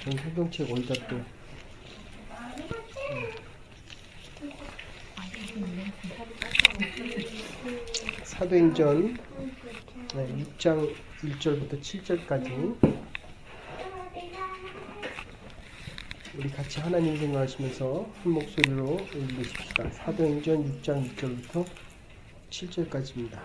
성경책 어디다 또 사도행전 6장 1절부터 7절까지 우리 같이 하나님 생각하시면서 한 목소리로 읽으십시다. 사도행전 6장 1절부터 7절까지입니다.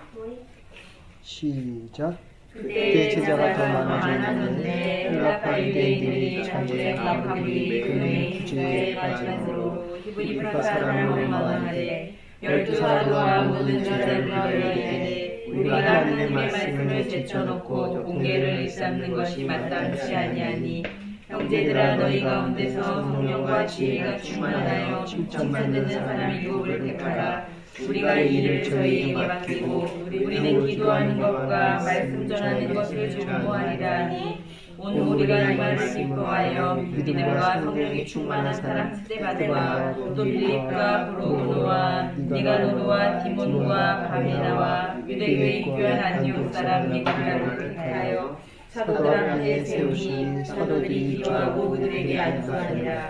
시작. 그때 제자가 더 많아졌는데 헬라파 유대인들이 자기의 과부들이 그의 구제에 빠짐으로 히브리파 사람을 원망하되 12사도와 모든 제자들과 이르되 우리가 하나님의 말씀을 제쳐놓고 공계를 일삼는 것이 마땅치 아니하니 형제들아 너희 가운데서 성령과 지혜가 충만하여 칭찬받는 사람이 누구를 택하라. 우리가 이 일을 저희에게 맡기고 우리는 기도하는 것과 말씀 전하는 것을 전무하리라 하니 온 우리가 이 말을 기뻐하여 믿음과 성령이 충만한 사람 스데반과 또 빌립과 브로도와 니가노르와 디몬과 바메나와 유대교의 교한 안디옥 사람 니고라를 택하여 사도들 앞에 세우시 사도들이 기도하고 그들에게 안수하니라.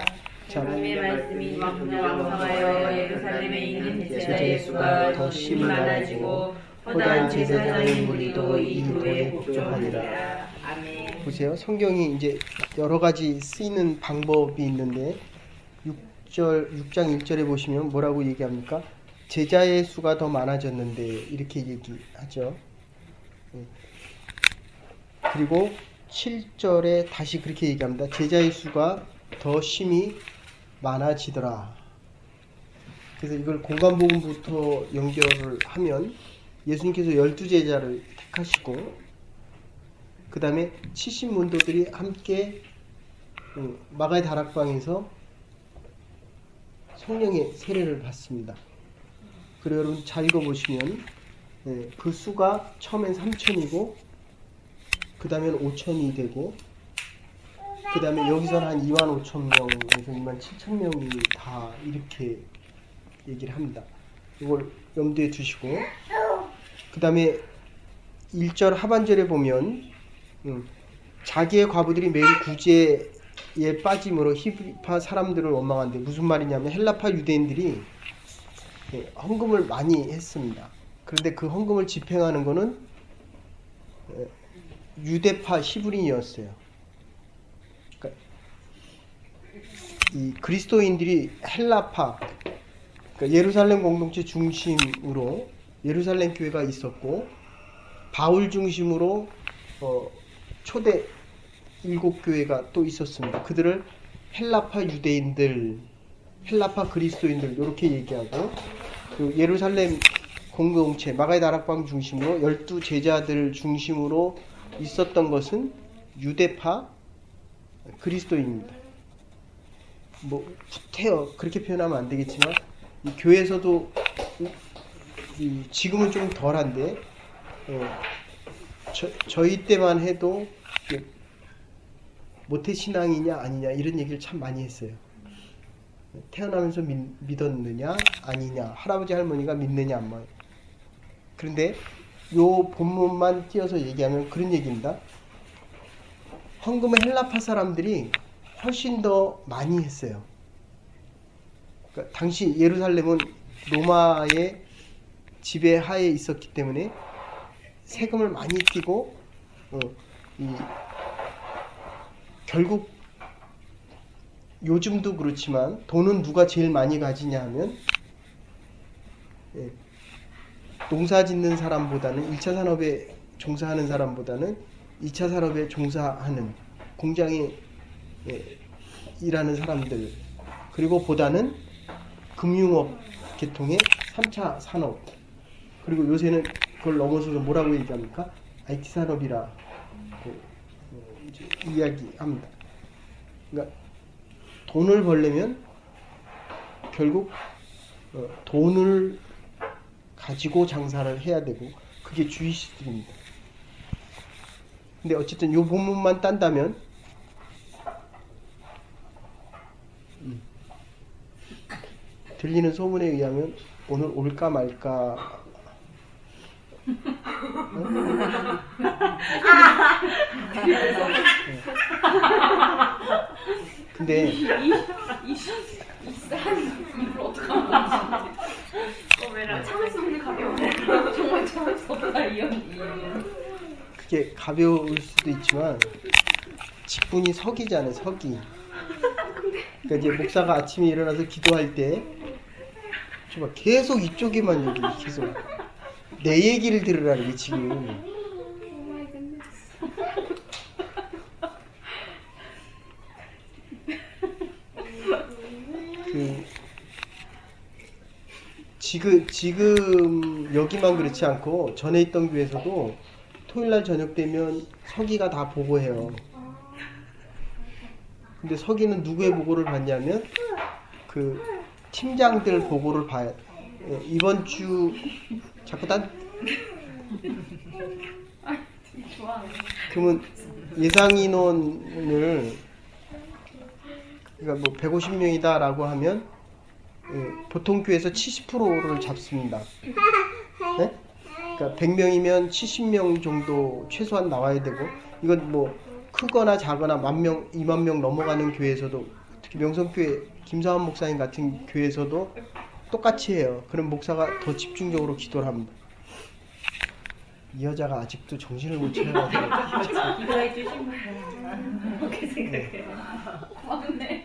하나님의 말씀이 왕성하여 예루살렘에 있는 제자의 수가 더 심히 많아지고 허다한 제사장의 무리도 이 도에 복종하니라. 아멘. 보세요. 성경이 이제 여러 가지 쓰이는 방법이 있는데 6장 1절에 보시면 뭐라고 얘기합니까? 제자의 수가 더 많아졌는데 이렇게 얘기하죠. 그리고 7절에 다시 그렇게 얘기합니다. 제자의 수가 더 심히 많아지더라. 그래서 이걸 공간복음부터 연결을 하면 예수님께서 12제자를 택하시고 그 다음에 70문도들이 함께 마가의 다락방에서 성령의 세례를 받습니다. 그리고 여러분 잘 읽어보시면 그 수가 처음엔 3,000이고 그 다음엔 5,000이 되고 그 다음에 여기서는 한 25,000명에서 27,000명이 다 이렇게 얘기를 합니다. 이걸 염두에 두시고 그 다음에 1절 하반절에 보면 자기의 과부들이 매일 구제에 빠짐으로 히브리파 사람들을 원망한데 무슨 말이냐면 헬라파 유대인들이 헌금을 많이 했습니다. 그런데 그 헌금을 집행하는 것은 유대파 히브리인이었어요. 그러니까 이 그리스도인들이 헬라파 그러니까 예루살렘 공동체 중심으로 예루살렘 교회가 있었고 바울 중심으로 초대 7교회가 또 있었습니다. 그들을 헬라파 유대인들, 헬라파 그리스도인들 이렇게 얘기하고 그 예루살렘 공동체 마가의 다락방 중심으로 12제자들 중심으로 있었던 것은 유대파 그리스도인입니다. 뭐 후퇴어 그렇게 표현하면 안 되겠지만 이 교회에서도 지금은 좀 덜한데 저희 때만 해도 모태신앙이냐 아니냐 이런 얘기를 참 많이 했어요. 태어나면서 믿었느냐 아니냐 할아버지 할머니가 믿느냐 안 믿느냐. 그런데 요 본문만 띄어서 얘기하면 그런 얘기입니다. 헌금을 헬라파 사람들이 훨씬 더 많이 했어요. 그러니까 당시 예루살렘은 로마의 지배하에 있었기 때문에 세금을 많이 띄고 결국 요즘도 그렇지만 돈은 누가 제일 많이 가지냐 하면 농사 짓는 사람보다는 1차 산업에 종사하는 사람보다는 2차 산업에 종사하는 공장에 일하는 사람들 그리고 보다는 금융업 계통의 3차 산업 그리고 요새는 그걸 넘어서서 뭐라고 얘기합니까? IT 산업이라고 이야기합니다. 그러니까 돈을 벌려면 결국 돈을 가지고 장사를 해야 되고 그게 주의식입니다. 근데 어쨌든 이 본문만 딴다면 들리는 소문에 의하면 오늘 올까 말까 근데 이싼 이불 어떡하나. 참을 수 없는 가벼움. 정말 참을 수 없다 이연. 그게 가벼울 수도 있지만 직분이 석이잖아요. 석이. 그러니까 이제 목사가 아침에 일어나서 기도할 때 정말 계속 이쪽에만 여기 계속 내 얘기를 들으라는 게 지금. 지금 여기만 그렇지 않고 전에 있던 교회에서도 토요일날 저녁 되면 서기가 다 보고해요. 근데 서기는 누구의 보고를 받냐면 그 팀장들 보고를 봐요. 이번 주 자꾸 그러면 예상 인원을 그러니까 뭐 150명이다 라고 하면 보통 교회에서 70%를 잡습니다. 네? 그러니까 100명이면 70명 정도 최소한 나와야 되고, 이건 뭐 크거나 작거나 10,000명, 20,000명 넘어가는 교회에서도, 특히 명성교회 김사환 목사님 같은 교회에서도 똑같이 해요. 그럼 목사가 더 집중적으로 기도를 합니다. 이 여자가 아직도 정신을 못 차려가지고 기도해 주시면 그렇게 생각해요. 맞네.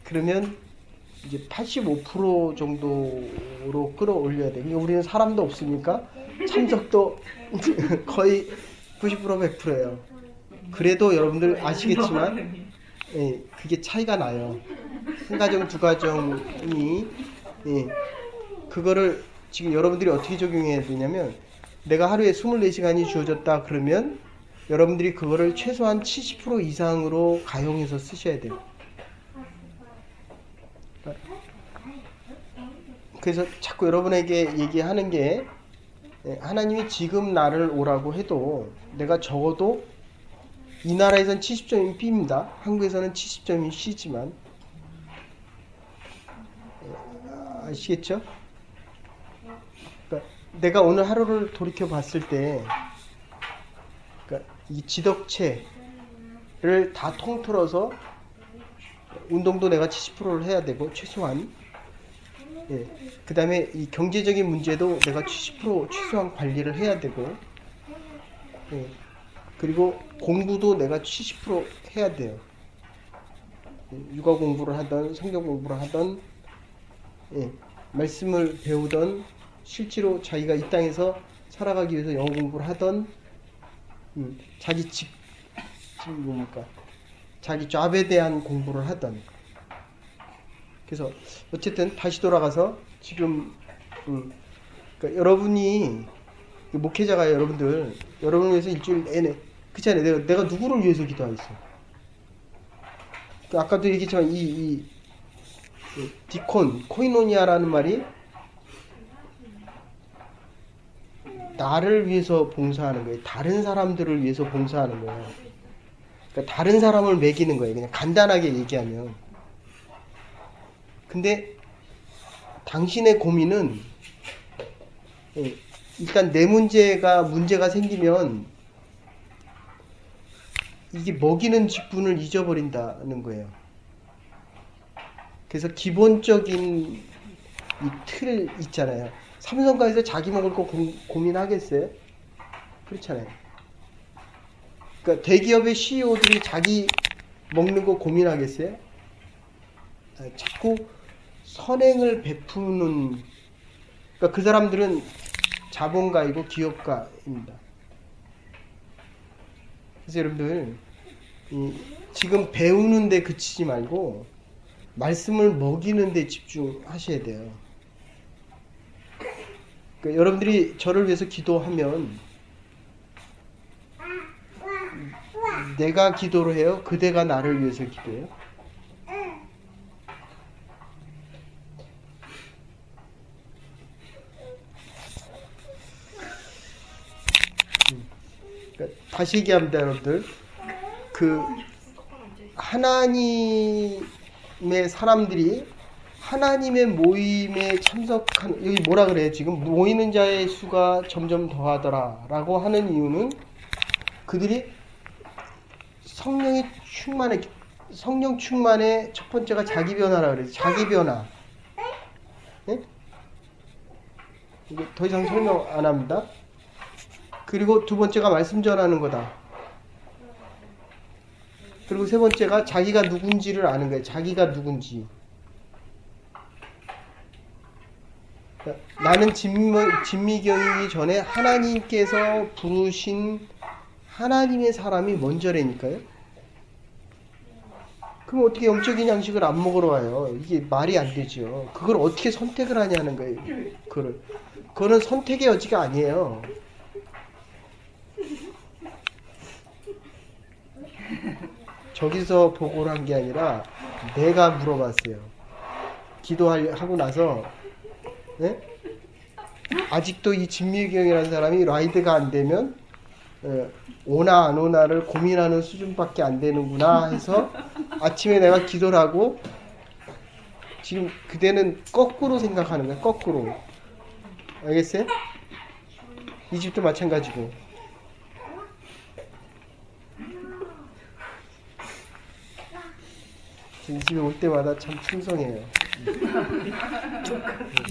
그러면 이제 85% 정도로 끌어올려야 돼. 그러니까 우리는 사람도 없으니까 참석도 거의 90% 100%예요. 그래도 여러분들 아시겠지만 그게 차이가 나요. 한 가정 두 가정이 그거를 지금 여러분들이 어떻게 적용해야 되냐면, 내가 하루에 24시간이 주어졌다 그러면 여러분들이 그거를 최소한 70% 이상으로 가용해서 쓰셔야 돼요. 그래서 자꾸 여러분에게 얘기하는 게, 하나님이 지금 나를 오라고 해도 내가 적어도 이 나라에선 70점이 B입니다. 한국에서는 70점이 C지만, 아시겠죠? 그러니까 내가 오늘 하루를 돌이켜 봤을 때, 그러니까 이 지덕체를 다 통틀어서 운동도 내가 70%를 해야 되고 최소한, 그 다음에 이 경제적인 문제도 내가 70% 최소한 관리를 해야 되고, 그리고 공부도 내가 70% 해야 돼요. 육아 공부를 하던 성경 공부를 하던, 말씀을 배우던, 실제로 자기가 이 땅에서 살아가기 위해서 영어 공부를 하던, 자기 뭡니까? 자기 잡에 대한 공부를 하던. 그래서 어쨌든 다시 돌아가서 지금 그러니까 여러분이 목회자가 여러분을 위해서 일주일 내내, 그렇잖아요. 내가 누구를 위해서 기도하겠어? 아까도 얘기했지만 이 디콘, 코이노니아라는 말이 나를 위해서 봉사하는 거예요. 다른 사람들을 위해서 봉사하는 거예요. 그러니까 다른 사람을 먹이는 거예요. 그냥 간단하게 얘기하면. 근데 당신의 고민은, 일단 내 문제가 생기면 이게 먹이는 직분을 잊어버린다는 거예요. 그래서 기본적인 이 틀 있잖아요. 삼성가에서 자기 먹을 거 고민하겠어요? 그렇잖아요. 그러니까 대기업의 CEO들이 자기 먹는 거 고민하겠어요? 자꾸 선행을 베푸는, 그러니까 그 사람들은 자본가이고 기업가입니다. 그래서 여러분들 지금 배우는 데 그치지 말고 말씀을 먹이는 데 집중하셔야 돼요. 그러니까 여러분들이 저를 위해서 기도하면 내가 기도를 해요? 그대가 나를 위해서 기도해요? 그러니까 다시 얘기합니다, 여러분들. 그 하나님의 사람들이 하나님의 모임에 참석한, 여기 뭐라 그래요? 지금 모이는 자의 수가 점점 더하더라 라고 하는 이유는, 그들이 성령 충만의 첫 번째가 자기 변화라 그래요. 자기 변화. 네? 이거 더 이상 설명 안 합니다. 그리고 두 번째가 말씀 전하는 거다. 그리고 세 번째가 자기가 누군지를 아는 거예요. 자기가 누군지. 나는 진미경이기 전에 하나님께서 부르신 하나님의 사람이 먼저라니까요. 그럼 어떻게 영적인 양식을 안 먹으러 와요? 이게 말이 안 되죠. 그걸 어떻게 선택을 하냐는 거예요. 그거는 선택의 여지가 아니에요. 저기서 보고를 한 게 아니라 내가 물어봤어요. 기도하고 나서 네? 아직도 이 진미경이라는 사람이 라이드가 안 되면 오나 안 오나를 고민하는 수준밖에 안 되는구나 해서 아침에 내가 기도를 하고 지금 그대는 거꾸로 생각하는 거야. 거꾸로. 알겠어요? 이 집도 마찬가지고. 이 집에 올 때마다 참 풍성해요.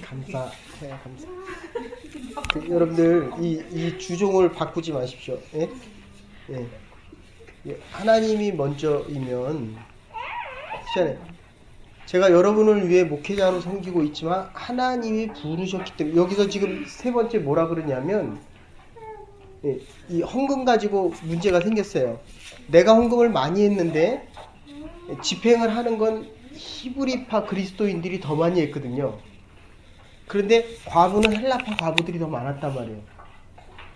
감사해요. 감사. 여러분들 이 주종을 바꾸지 마십시오. 예? 예. 하나님이 먼저이면 제가 여러분을 위해 목회자로 섬기고 있지만 하나님이 부르셨기 때문에 여기서 지금 세 번째 뭐라 그러냐면 예, 이 헌금 가지고 문제가 생겼어요. 내가 헌금을 많이 했는데 집행을 하는 건 히브리파 그리스도인들이 더 많이 했거든요. 그런데 과부는 헬라파 과부들이 더 많았단 말이에요.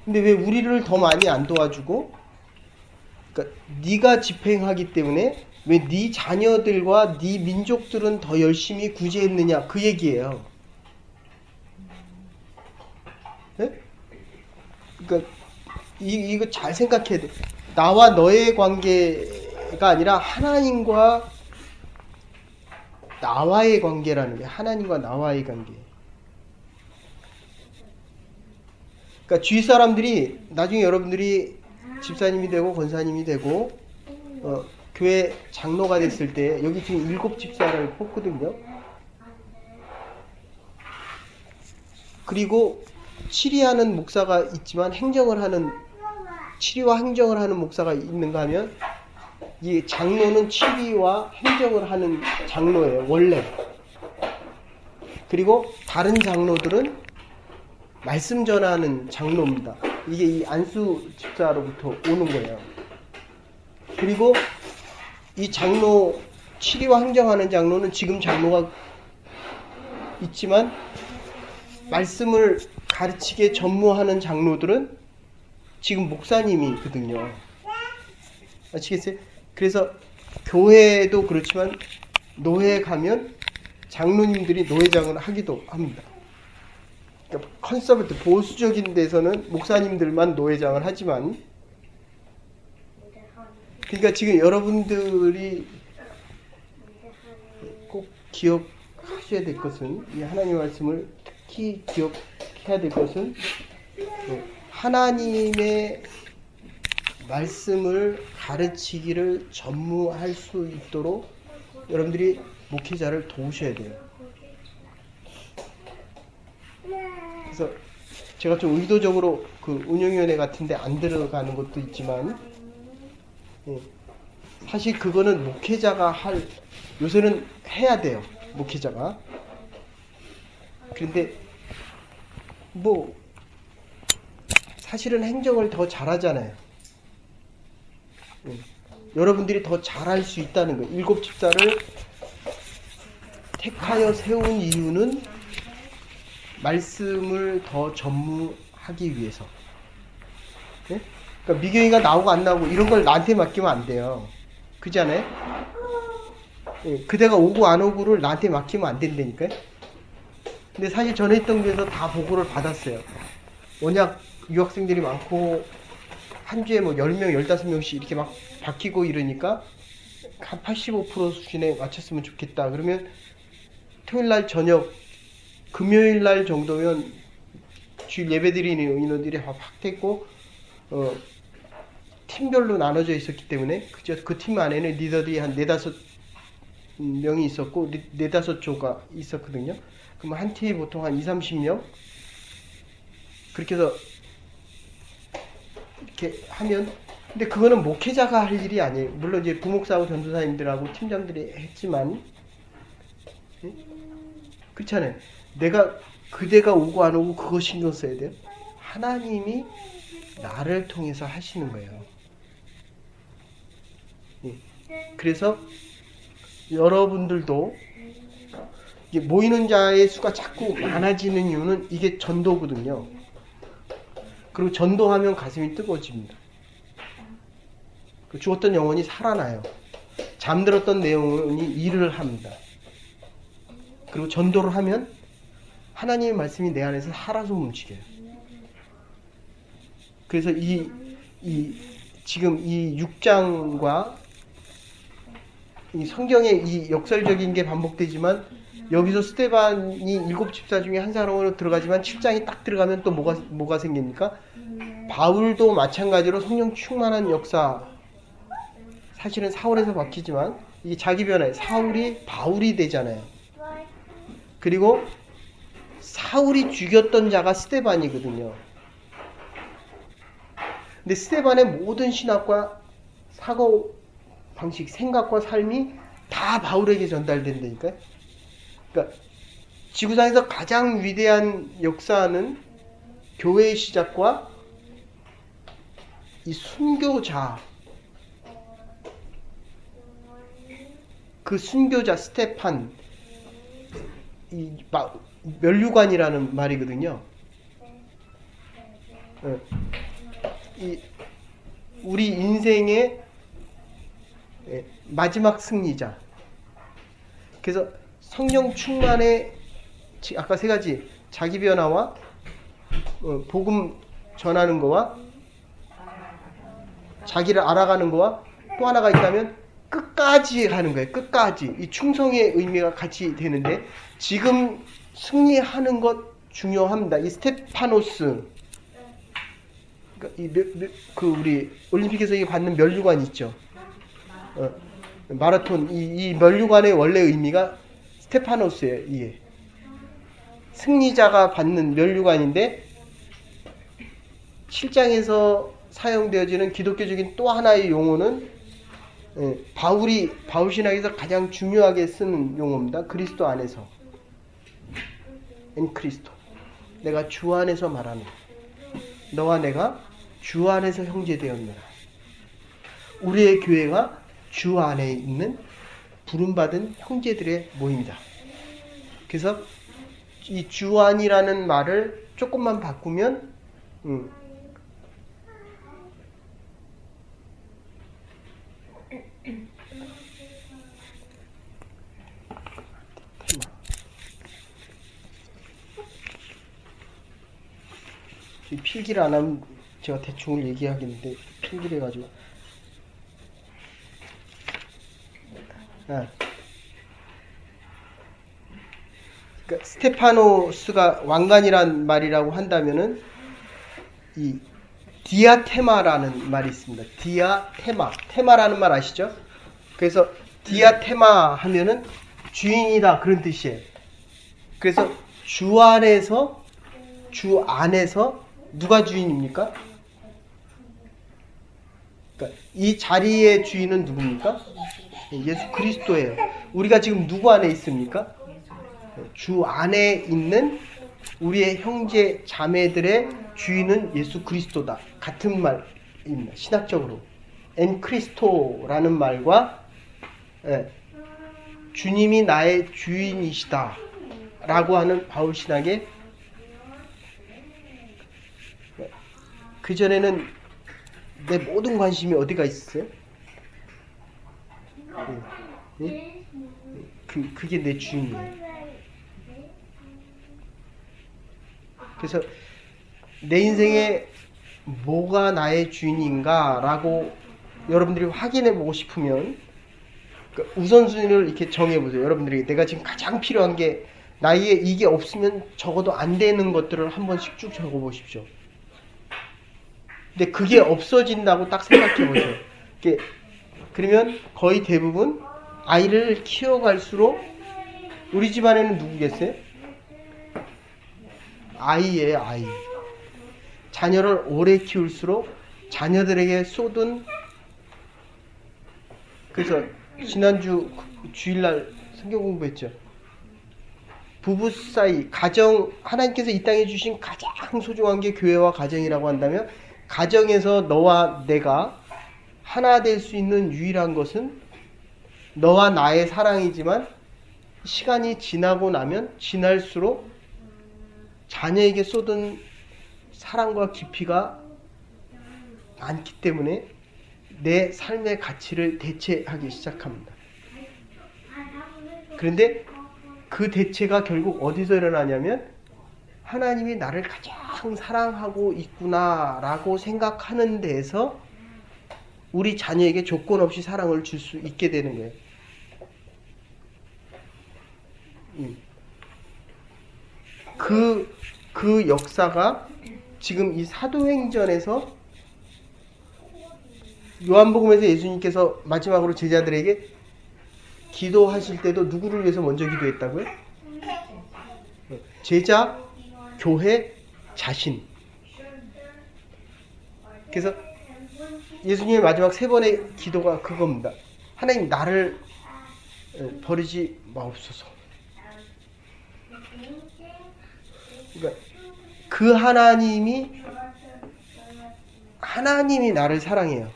근데 왜 우리를 더 많이 안 도와주고? 그러니까 네가 집행하기 때문에 왜 네 자녀들과 네 민족들은 더 열심히 구제했느냐 그 얘기예요. 네? 그러니까 이거 잘 생각해야 돼. 나와 너의 관계가 아니라 하나님과 나와의 관계라는 게 하나님과 나와의 관계. 그러니까 주위 사람들이 나중에 여러분들이 집사님이 되고 권사님이 되고 교회 장로가 됐을 때 여기 지금 7 집사를 뽑거든요. 그리고 치리하는 목사가 있지만 치리와 행정을 하는 목사가 있는가 하면 이 장로는 치리와 행정을 하는 장로예요. 원래. 그리고 다른 장로들은 말씀 전하는 장로입니다. 이게 이 안수 집사로부터 오는 거예요. 그리고 이 장로, 치리와 행정하는 장로는 지금 장로가 있지만 말씀을 가르치게 전무하는 장로들은 지금 목사님이거든요. 아시겠어요? 그래서 교회도 그렇지만 노회에 가면 장로님들이 노회장을 하기도 합니다. 그러니까 컨서버트 보수적인 데서는 목사님들만 노회장을 하지만 그러니까 지금 여러분들이 꼭 기억하셔야 될 것은 이 하나님의 말씀을 특히 기억해야 될 것은 하나님의 말씀을 가르치기를 전무할 수 있도록 여러분들이 목회자를 도우셔야 돼요. 그래서 제가 좀 의도적으로 그 운영위원회 같은데 안 들어가는 것도 있지만 사실 그거는 목회자가 요새는 해야 돼요. 목회자가. 그런데 뭐 사실은 행정을 더 잘하잖아요. 여러분들이 더 잘할 수 있다는 거예요. 7 집사를 택하여 세운 이유는 말씀을 더 전무하기 위해서. 네? 그러니까 미경이가 나오고 안 나오고 이런 걸 나한테 맡기면 안 돼요. 그렇지 않아요? 네, 그대가 오고 안 오고를 나한테 맡기면 안 된다니까요. 근데 사실 전에 했던 교회에서 다 보고를 받았어요. 워낙 유학생들이 많고 한 주에 뭐 10명, 15명씩 이렇게 막 바뀌고 이러니까 한 85% 수준에 맞췄으면 좋겠다. 그러면 토요일날 저녁, 금요일날 정도면 주일 예배드리는 인원들이 확 됐고 팀별로 나눠져 있었기 때문에 그 팀 안에는 리더들이 한 4-5명이 있었고 4-5조가 있었거든요. 그럼 한 팀이 보통 한 20-30명 그렇게 해서 이렇게 하면, 근데 그거는 목회자가 할 일이 아니에요. 물론 이제 부목사하고 전도사님들하고 팀장들이 했지만, 그렇잖아요. 내가 그대가 오고 안 오고 그거 신경 써야 돼요. 하나님이 나를 통해서 하시는 거예요. 그래서 여러분들도 모이는 자의 수가 자꾸 많아지는 이유는 이게 전도거든요. 그리고 전도하면 가슴이 뜨거워집니다. 죽었던 영혼이 살아나요. 잠들었던 영혼이 일을 합니다. 그리고 전도를 하면 하나님의 말씀이 내 안에서 살아서 움직여요. 그래서 지금 이 6장과 이 성경의 이 역설적인 게 반복되지만, 여기서 스데반이 7집사 중에 한 사람으로 들어가지만 7장이 딱 들어가면 또 뭐가 생깁니까? 바울도 마찬가지로 성령 충만한 역사, 사실은 사울에서 바뀌지만 이게 자기 변화에 사울이 바울이 되잖아요. 그리고 사울이 죽였던 자가 스데반이거든요. 근데 스데반의 모든 신학과 사고 방식, 생각과 삶이 다 바울에게 전달된다니까요. 그러니까 지구상에서 가장 위대한 역사는 교회의 시작과 이 순교자, 그 순교자 스테판, 이 면류관이라는 말이거든요. 우리 인생의 마지막 승리자. 그래서 성령 충만의 아까 3가지, 자기 변화와 복음 전하는 거와 자기를 알아가는 거와 또 하나가 있다면 끝까지 가는 거예요. 끝까지. 이 충성의 의미가 같이 되는데, 지금 승리하는 것 중요합니다. 이 스테파노스, 우리 올림픽에서 받는 면류관 있죠. 마라톤, 이 면류관의 원래 의미가 스테파노스예요. 이게 승리자가 받는 면류관인데, 7장에서 사용되어지는 기독교적인 또 하나의 용어는 바울 신학에서 가장 중요하게 쓰는 용어입니다. 그리스도 안에서, 엔 크리스토, 내가 주 안에서 말하는, 너와 내가 주 안에서 형제되었느라. 우리의 교회가 주 안에 있는 부름받은 형제들의 모임이다. 그래서 이 주 안이라는 말을 조금만 바꾸면 필기를 안 하면 제가 대충 얘기하겠는데, 필기를 해가지고 그러니까 스테파노스가 왕관이란 말이라고 한다면은 이 디아테마라는 말이 있습니다. 테마라는 말 아시죠? 그래서 디아테마 하면은 주인이다, 그런 뜻이에요. 그래서 주 안에서 누가 주인입니까? 그러니까 이 자리의 주인은 누굽니까? 예수 그리스도예요. 우리가 지금 누구 안에 있습니까? 주 안에 있는 우리의 형제 자매들의 주인은 예수 그리스도다. 같은 말입니다. 신학적으로 엔 크리스토라는 말과 주님이 나의 주인이시다 라고 하는 바울 신학의, 그전에는 내 모든 관심이 어디가 있었어요? 그게 내 주인이에요. 그래서 내 인생에 뭐가 나의 주인인가 라고 여러분들이 확인해 보고 싶으면 우선순위를 이렇게 정해 보세요. 여러분들이 내가 지금 가장 필요한 게, 나에게 이게 없으면 적어도 안 되는 것들을 한 번씩 쭉 적어 보십시오. 근데 그게 없어진다고 딱 생각해 보세요. 그러면 거의 대부분 아이를 키워갈수록 우리 집안에는 누구겠어요? 아이예요, 아이. 자녀를 오래 키울수록 자녀들에게 쏟은, 그래서 지난주 주일날 성경 공부했죠. 부부 사이, 가정, 하나님께서 이 땅에 주신 가장 소중한 게 교회와 가정이라고 한다면, 가정에서 너와 내가 하나 될 수 있는 유일한 것은 너와 나의 사랑이지만, 시간이 지나고 나면 지날수록 자녀에게 쏟은 사랑과 깊이가 많기 때문에 내 삶의 가치를 대체하기 시작합니다. 그런데 그 대체가 결국 어디서 일어나냐면, 하나님이 나를 가장 사랑하고 있구나라고 생각하는 데에서 우리 자녀에게 조건 없이 사랑을 줄 수 있게 되는 거예요. 그 역사가 지금 이 사도행전에서, 요한복음에서 예수님께서 마지막으로 제자들에게 기도하실 때도 누구를 위해서 먼저 기도했다고요? 제자, 교회, 자신. 그래서 예수님의 마지막 3번의 기도가 그겁니다. 하나님, 나를 버리지 마옵소서. 그러니까 그 하나님이 나를 사랑해요.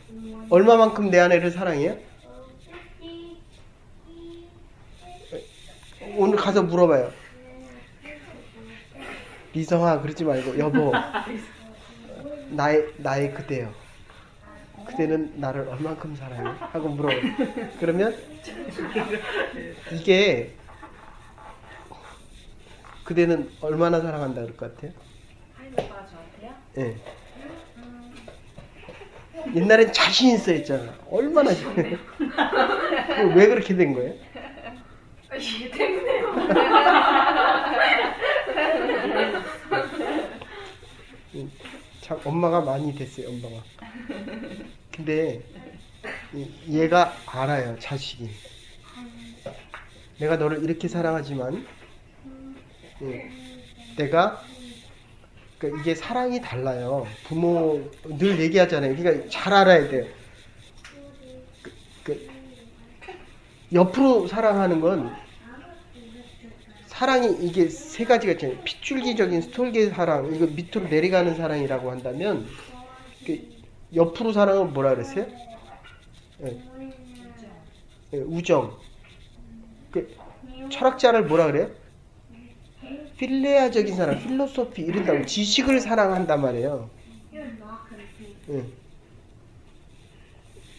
얼마만큼 내 아내를 사랑해요? 오늘 가서 물어봐요. 리성아, 그러지 말고, 여보, 나의 그대요. 그대는 나를 얼만큼 사랑해? 하고 물어봐요. 그러면 이게 그대는 얼마나 사랑한다 그럴 것 같아요? 오빠 저한테요? 예. 옛날엔 자신 있어 했잖아. 얼마나 잘해. 왜 그렇게 된 거예요? 이게 때문에요. 참 엄마가 많이 됐어요, 엄마가. 근데 얘가 알아요, 자식이. 내가 너를 이렇게 사랑하지만 내가, 그러니까 이게 사랑이 달라요. 부모 늘 얘기하잖아요. 그러니까 잘 알아야 돼요. 옆으로 사랑하는 건, 사랑이 이게 3가지가 있잖아요. 핏줄기적인 스톨게 사랑, 이거 밑으로 내려가는 사랑이라고 한다면, 옆으로 사랑은 뭐라 그랬어요? 우정. 철학자를 뭐라 그래요? 필레아적인 사랑, 필로소피 이런다고, 지식을 사랑한단 말이에요.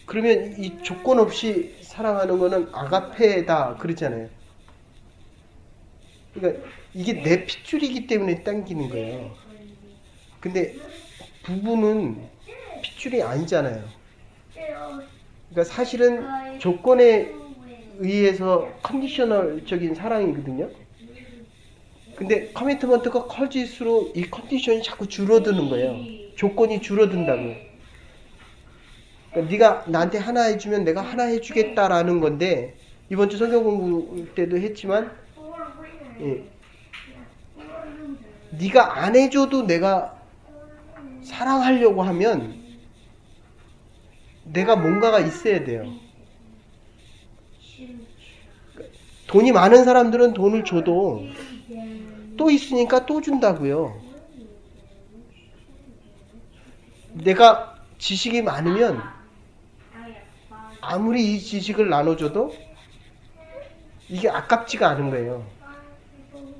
그러면 이 조건 없이 사랑하는 거는 아가페다 그러잖아요. 그러니까 이게 내 핏줄이기 때문에 당기는 거예요. 근데 부부는 핏줄이 아니잖아요. 그러니까 사실은 조건에 의해서 컨디셔널적인 사랑이거든요. 근데 커미트먼트가 커질수록 이 컨디션이 자꾸 줄어드는 거예요. 조건이 줄어든다고요. 그러니까 네가 나한테 하나 해주면 내가 하나 해주겠다라는 건데, 이번 주 성경 공부 때도 했지만, 네가 안 해줘도 내가 사랑하려고 하면 내가 뭔가가 있어야 돼요. 돈이 많은 사람들은 돈을 줘도 또 있으니까 또 준다고요. 내가 지식이 많으면 아무리 이 지식을 나눠줘도 이게 아깝지가 않은 거예요.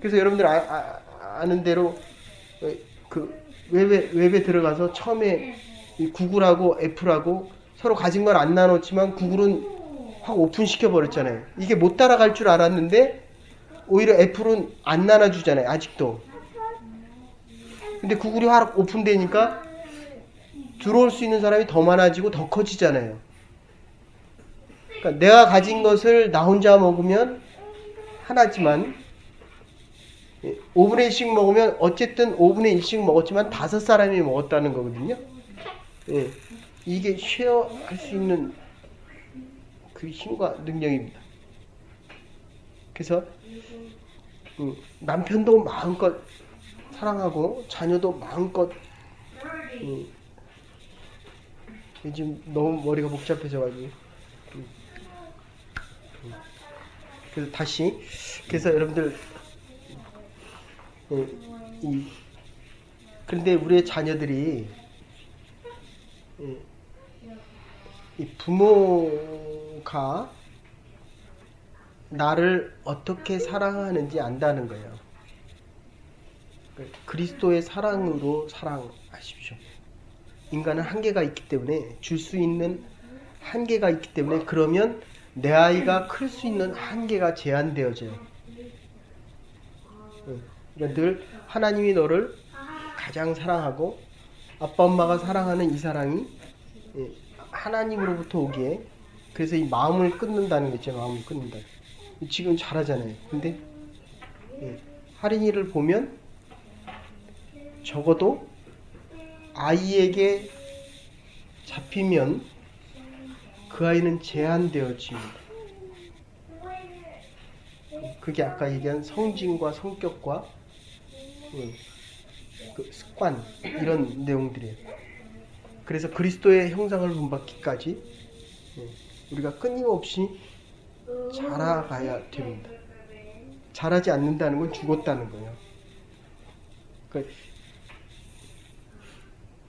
그래서 여러분들 아는 대로 그 웹에 들어가서 처음에 구글하고 애플하고 서로 가진 걸 안 나눴지만 구글은 확 오픈시켜 버렸잖아요. 이게 못 따라갈 줄 알았는데 오히려 애플은 안 나눠주잖아요, 아직도. 근데 구글이 확 오픈되니까 들어올 수 있는 사람이 더 많아지고 더 커지잖아요. 그러니까 내가 가진 것을 나 혼자 먹으면 하나지만 5분의 1씩 먹으면 어쨌든 5분의 1씩 먹었지만 5사람이 먹었다는 거거든요. 예, 이게 쉐어할 수 있는 그 힘과 능력입니다. 그래서 남편도 마음껏 사랑하고 자녀도 마음껏 지금 너무 머리가 복잡해져가지고 그래서 다시 그래서 여러분들 그런데 우리의 자녀들이 이 부모가 나를 어떻게 사랑하는지 안다는 거예요. 그리스도의 사랑으로 사랑하십시오. 인간은 한계가 있기 때문에 줄 수 있는 한계가 있기 때문에 그러면 내 아이가 클 수 있는 한계가 제한되어져요. 그러니까 늘 하나님이 너를 가장 사랑하고 아빠 엄마가 사랑하는 이 사랑이 하나님으로부터 오기에 그래서 이 마음을 끊는다는 게 있죠. 마음을 끊는다. 지금 잘하잖아요. 근데 할인이를 보면 적어도 아이에게 잡히면 그 아이는 제한되어집니다. 그게 아까 얘기한 성질과 성격과 그 습관 이런 내용들이에요. 그래서 그리스도의 형상을 본받기까지 우리가 끊임없이 자라가야 됩니다. 자라지 않는다는 건 죽었다는 거예요. 그러니까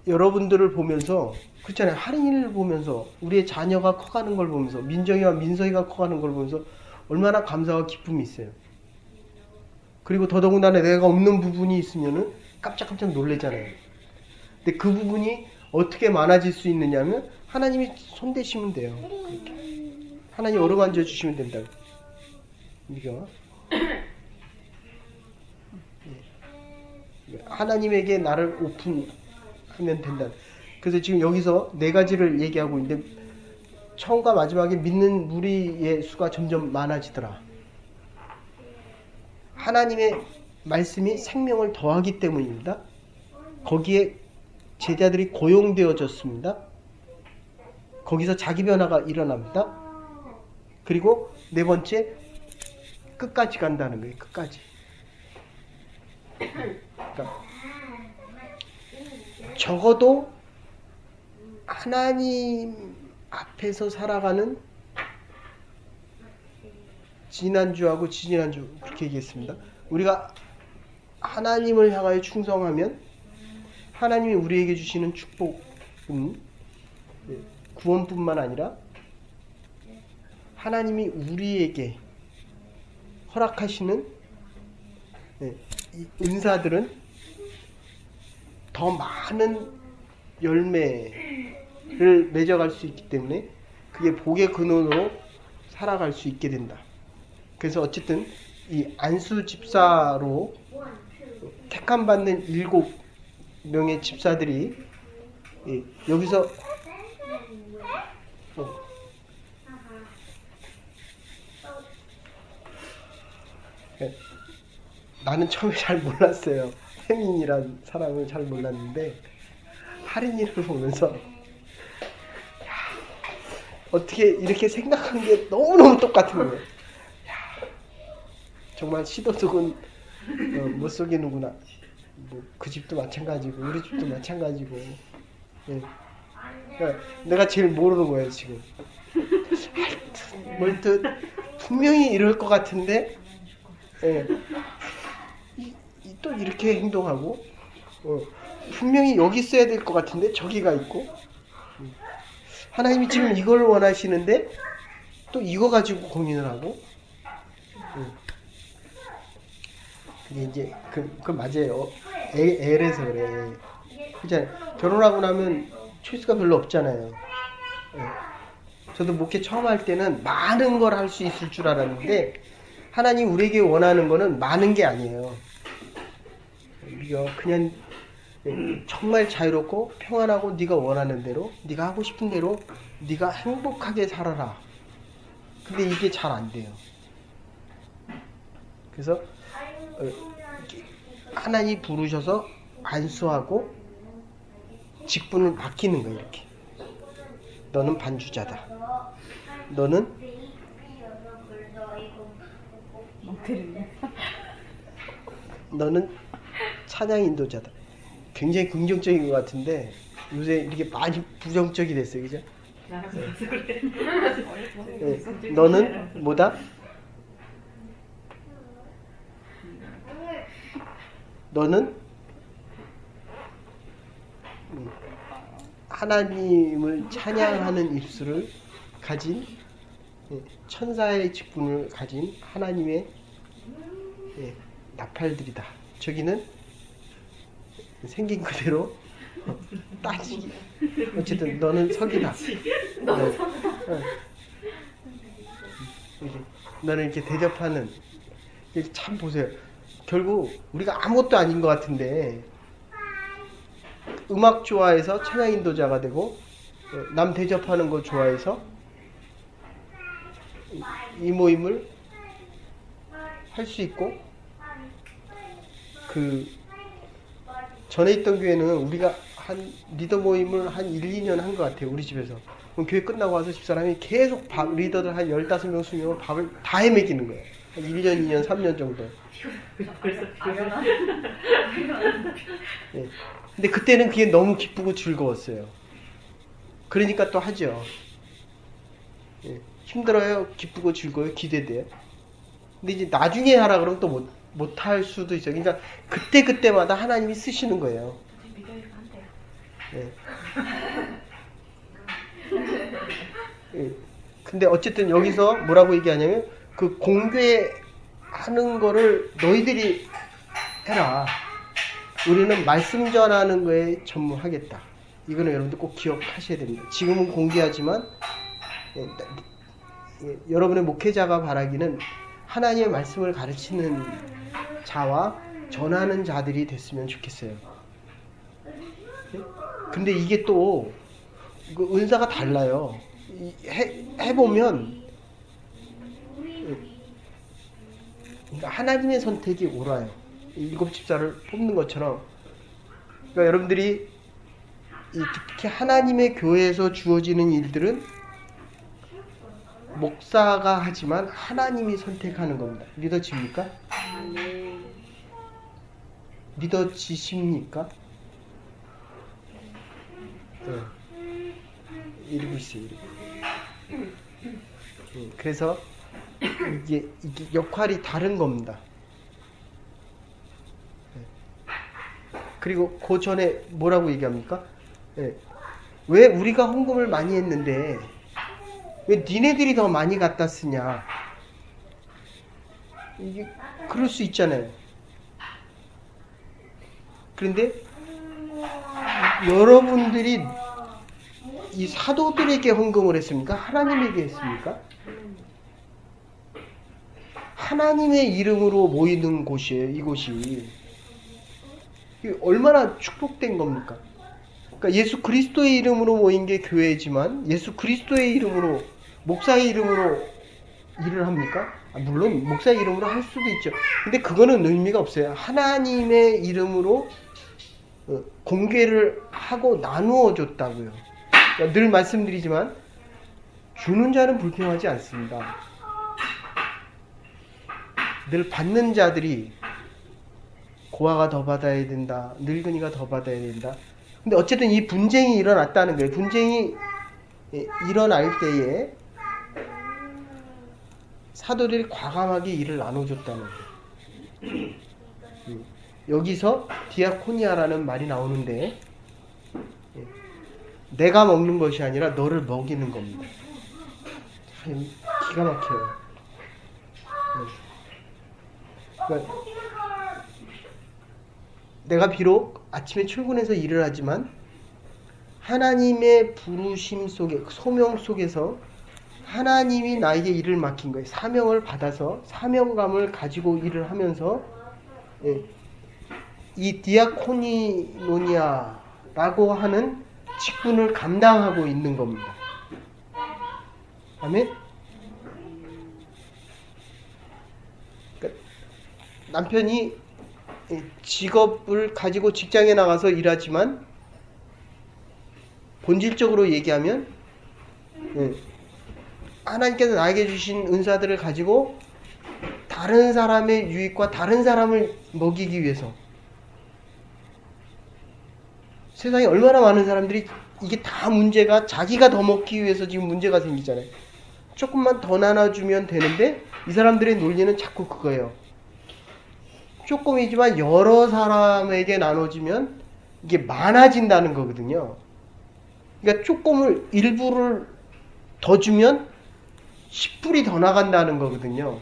여러분들을 보면서 그렇잖아요. 할인이를 보면서 우리의 자녀가 커가는 걸 보면서 민정이와 민서이가 커가는 걸 보면서 얼마나 감사와 기쁨이 있어요. 그리고 더더군다나 내가 없는 부분이 있으면은 깜짝깜짝 놀래잖아요. 근데 그 부분이 어떻게 많아질 수 있느냐면 하나님이 손대시면 돼요. 그렇게. 하나님 어루만져 주시면 된다. 이거 하나님에게 나를 오픈하면 된다. 그래서 지금 여기서 네 가지를 얘기하고 있는데 처음과 마지막에 믿는 무리의 수가 점점 많아지더라. 하나님의 말씀이 생명을 더하기 때문입니다. 거기에 제자들이 고용되어졌습니다. 거기서 자기 변화가 일어납니다. 그리고 네 번째, 끝까지 간다는 거예요. 끝까지. 그러니까 적어도 하나님 앞에서 살아가는 지난주하고 지지난주 그렇게 얘기했습니다. 우리가 하나님을 향하여 충성하면 하나님이 우리에게 주시는 축복은 구원뿐만 아니라 하나님이 우리에게 허락하시는 이 은사들은 더 많은 열매를 맺어갈 수 있기 때문에 그게 복의 근원으로 살아갈 수 있게 된다. 그래서 어쨌든 이 안수 집사로 택함받는 7명의 집사들이 여기서 나는 처음에 잘 몰랐어요. 혜민이란 사람을 잘 몰랐는데 할인이를 보면서 어떻게 이렇게 생각한 게 너무너무 똑같은 거예요. 정말 시도속은 못 속이는구나. 뭐 그 집도 마찬가지고 우리 집도 마찬가지고. 그러니까 내가 제일 모르는 거예요 지금. 뭘듯 분명히 이럴 것 같은데 또 이렇게 행동하고 분명히 여기 있어야 될 것 같은데 저기가 있고 하나님이 지금 이걸 원하시는데 또 이거 가지고 고민을 하고 그게 이제 그 맞아요. 애래서 그래. 그잖아요. 결혼하고 나면 초이스가 별로 없잖아요. 저도 목회 처음 할 때는 많은 걸 할 수 있을 줄 알았는데 하나님 우리에게 원하는 거는 많은 게 아니에요. 그냥 정말 자유롭고 평안하고 네가 원하는 대로 네가 하고 싶은 대로 네가 행복하게 살아라. 근데 이게 잘 안 돼요. 그래서 하나님 부르셔서 안수하고 직분을 맡기는 거예요. 이렇게. 너는 반주자다. 너는 너는 찬양 인도자다. 굉장히 긍정적인 것 같은데 요새 이렇게 많이 부정적이 됐어요. 그죠? 네. 너는 뭐다? 너는 하나님을 찬양하는 입술을 가진 천사의 직분을 가진 하나님의 나팔들이다. 저기는 생긴 그대로 따지기. 어쨌든 너는 석이다. 너는 이렇게 대접하는. 참 보세요. 결국 우리가 아무것도 아닌 것 같은데 음악 좋아해서 찬양 인도자가 되고 남 대접하는 거 좋아해서 이 모임을 할 수 있고, 그 전에 있던 교회는 우리가 한 리더 모임을 한 1, 2년 한 것 같아요. 우리 집에서. 그럼 교회 끝나고 와서 집사람이 계속 리더들 한 15명, 20명을 밥을 다 해먹이는 거예요. 한 1년, 2년, 3년 정도. 네. 근데 그때는 그게 너무 기쁘고 즐거웠어요. 그러니까 또 하죠. 네. 힘들어요, 기쁘고 즐거워요, 기대돼요. 근데 이제 나중에 하라 그러면 또 못할 수도 있어요. 그러니까 그때마다 하나님이 쓰시는 거예요. 네. 네. 근데 어쨌든 여기서 뭐라고 얘기하냐면 그 공개하는 거를 너희들이 해라. 우리는 말씀 전하는 거에 전무하겠다. 이거는 여러분들 꼭 기억하셔야 됩니다. 지금은 공개하지만 여러분의 목회자가 바라기는 하나님의 말씀을 가르치는 자와 전하는 자들이 됐으면 좋겠어요. 근데 이게 또 그 은사가 달라요. 해보면 하나님의 선택이 옳아요. 7 집사를 뽑는 것처럼. 그러니까 여러분들이 특히 하나님의 교회에서 주어지는 일들은 목사가 하지만 하나님이 선택하는 겁니다. 믿어집니까? 믿어지십니까? 네. 이러고 있어요. 그래서 이게 역할이 다른 겁니다. 그리고 그 전에 뭐라고 얘기합니까? 왜 우리가 헌금을 많이 했는데 왜 니네들이 더 많이 갖다 쓰냐? 이게 그럴 수 있잖아요. 그런데 여러분들이 이 사도들에게 헌금을 했습니까? 하나님에게 했습니까? 하나님의 이름으로 모이는 곳이에요. 이곳이 얼마나 축복된 겁니까? 그러니까 예수 그리스도의 이름으로 모인 게 교회지만 예수 그리스도의 이름으로, 목사의 이름으로 일을 합니까? 물론 목사의 이름으로 할 수도 있죠. 근데 그거는 의미가 없어요. 하나님의 이름으로 공개를 하고 나누어 줬다고요. 그러니까 늘 말씀드리지만 주는 자는 불평하지 않습니다. 늘 받는 자들이 고아가 더 받아야 된다, 늙은이가 더 받아야 된다. 근데 어쨌든 이 분쟁이 일어났다는 거예요. 분쟁이 일어날 때에 사도들이 과감하게 일을 나눠줬다는 거예요. 여기서 디아코니아라는 말이 나오는데 내가 먹는 것이 아니라 너를 먹이는 겁니다. 기가 막혀요. 그러니까 내가 비록 아침에 출근해서 일을 하지만 하나님의 부르심 속에, 소명 속에서 하나님이 나에게 일을 맡긴 거예요. 사명을 받아서 사명감을 가지고 일을 하면서 이 디아코니노니아라고 하는 직분을 감당하고 있는 겁니다. 아멘? 그러니까 남편이 직업을 가지고 직장에 나가서 일하지만 본질적으로 얘기하면 예, 하나님께서 나에게 주신 은사들을 가지고 다른 사람의 유익과 다른 사람을 먹이기 위해서 세상에 얼마나 많은 사람들이 이게 다 문제가 자기가 더 먹기 위해서 지금 문제가 생기잖아요. 조금만 더 나눠주면 되는데 이 사람들의 논리는 자꾸 그거예요. 조금이지만 여러 사람에게 나눠지면 이게 많아진다는 거거든요. 그러니까 조금을 일부를 더 주면 10불이 더 나간다는 거거든요.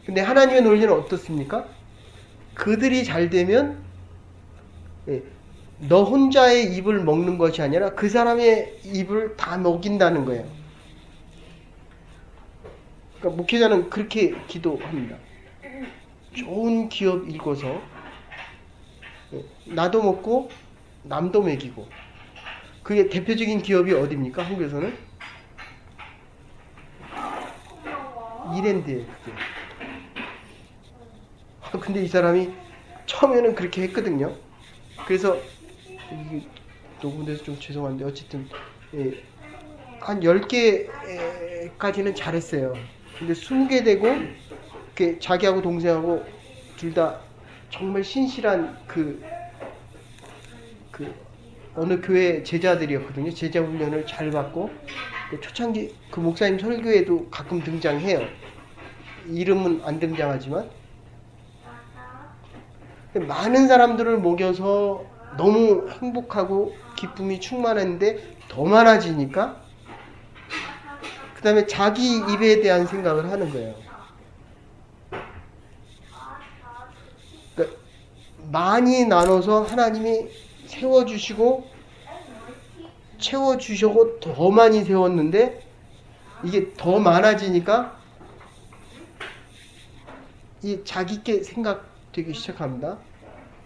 근데 하나님의 논리는 어떻습니까? 그들이 잘 되면 너 혼자의 입을 먹는 것이 아니라 그 사람의 입을 다 먹인다는 거예요. 그러니까 목회자는 그렇게 기도합니다. 좋은 기업 읽어서 나도 먹고 남도 먹이고. 그게 대표적인 기업이 어디입니까? 한국에서는? 이랜드예요. 그게. 근데 이 사람이 처음에는 그렇게 했거든요. 그래서 이게 녹음돼서 좀 죄송한데 어쨌든 한 10개까지는 잘했어요. 근데 20개 되고 이렇게 자기하고 동생하고 둘 다 정말 신실한 그 어느 교회 제자들이었거든요. 제자 훈련을 잘 받고 초창기 그 목사님 설교에도 가끔 등장해요. 이름은 안 등장하지만 많은 사람들을 먹여서 너무 행복하고 기쁨이 충만했는데 더 많아지니까 그 다음에 자기 입에 대한 생각을 하는 거예요. 그러니까 많이 나눠서 하나님이 세워주시고 채워주시고 더 많이 세웠는데 이게 더 많아지니까 이 자기께 생각되기 시작합니다.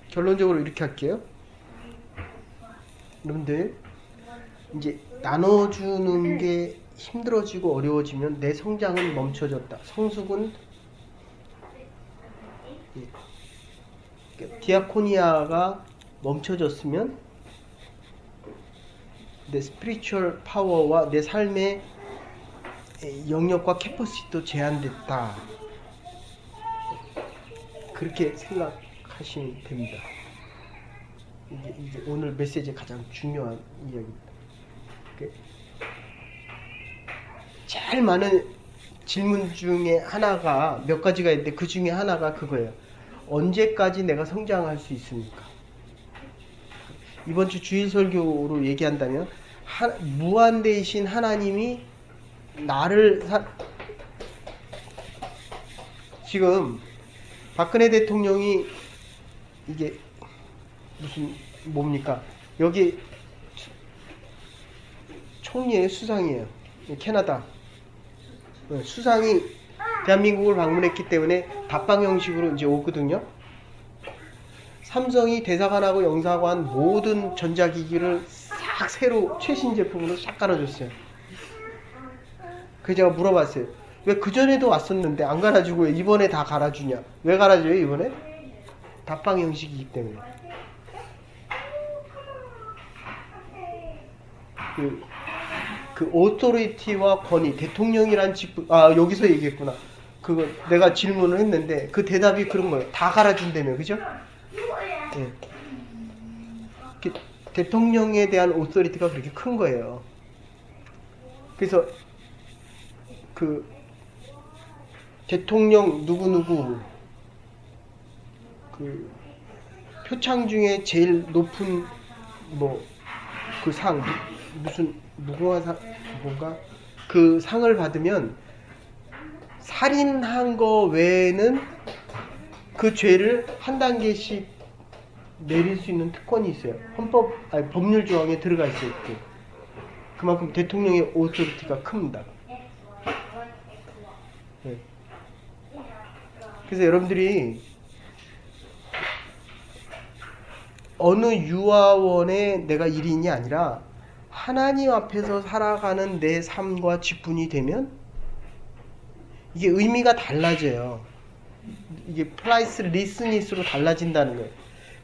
결론적으로 이렇게 할게요. 여러분들 이제 나눠주는 게 힘들어지고 어려워지면 내 성장은 멈춰졌다. 성숙은 디아코니아가 멈춰졌으면 내 스피리추얼 파워와 내 삶의 영역과 캐퍼시티도 제한됐다. 그렇게 생각하시면 됩니다. 이게 오늘 메시지의 가장 중요한 이야기입니다. 제일 많은 질문 중에 하나가 몇 가지가 있는데 그 중에 하나가 그거예요. 언제까지 내가 성장할 수 있습니까? 이번 주 주일 설교로 얘기한다면 무한대이신 하나님이 나를 지금 박근혜 대통령이 이게 무슨 뭡니까? 여기 총리의 수상이에요. 캐나다 수상이 대한민국을 방문했기 때문에 답방 형식으로 이제 오거든요. 삼성이 대사관하고 영사관 모든 전자기기를 싹 새로 최신 제품으로 싹 갈아줬어요. 그래서 제가 물어봤어요. 왜 그전에도 왔었는데 안 갈아주고 이번에 다 갈아주냐? 왜 갈아줘요 이번에? 답방 형식이기 때문에. 그 오토리티와 권위, 대통령이란 직분, 여기서 얘기했구나. 그거 내가 질문을 했는데 그 대답이 그런 거예요. 다 갈아준다며, 그죠? 네. 대통령에 대한 오토리티가 그렇게 큰 거예요. 그래서 그 대통령 누구누구 그 표창 중에 제일 높은 뭐 그 상 무슨 무궁화상 뭔가 그 상을 받으면 살인한 거 외에는 그 죄를 한 단계씩 내릴 수 있는 특권이 있어요. 법률 조항에 들어가 있어요. 그만큼 대통령의 오토리티가 큽니다. 네. 그래서 여러분들이 어느 유아원에 내가 일인이 아니라 하나님 앞에서 살아가는 내 삶과 직분이 되면 이게 의미가 달라져요. 이게 프라이스 리스니스로 달라진다는 거예요.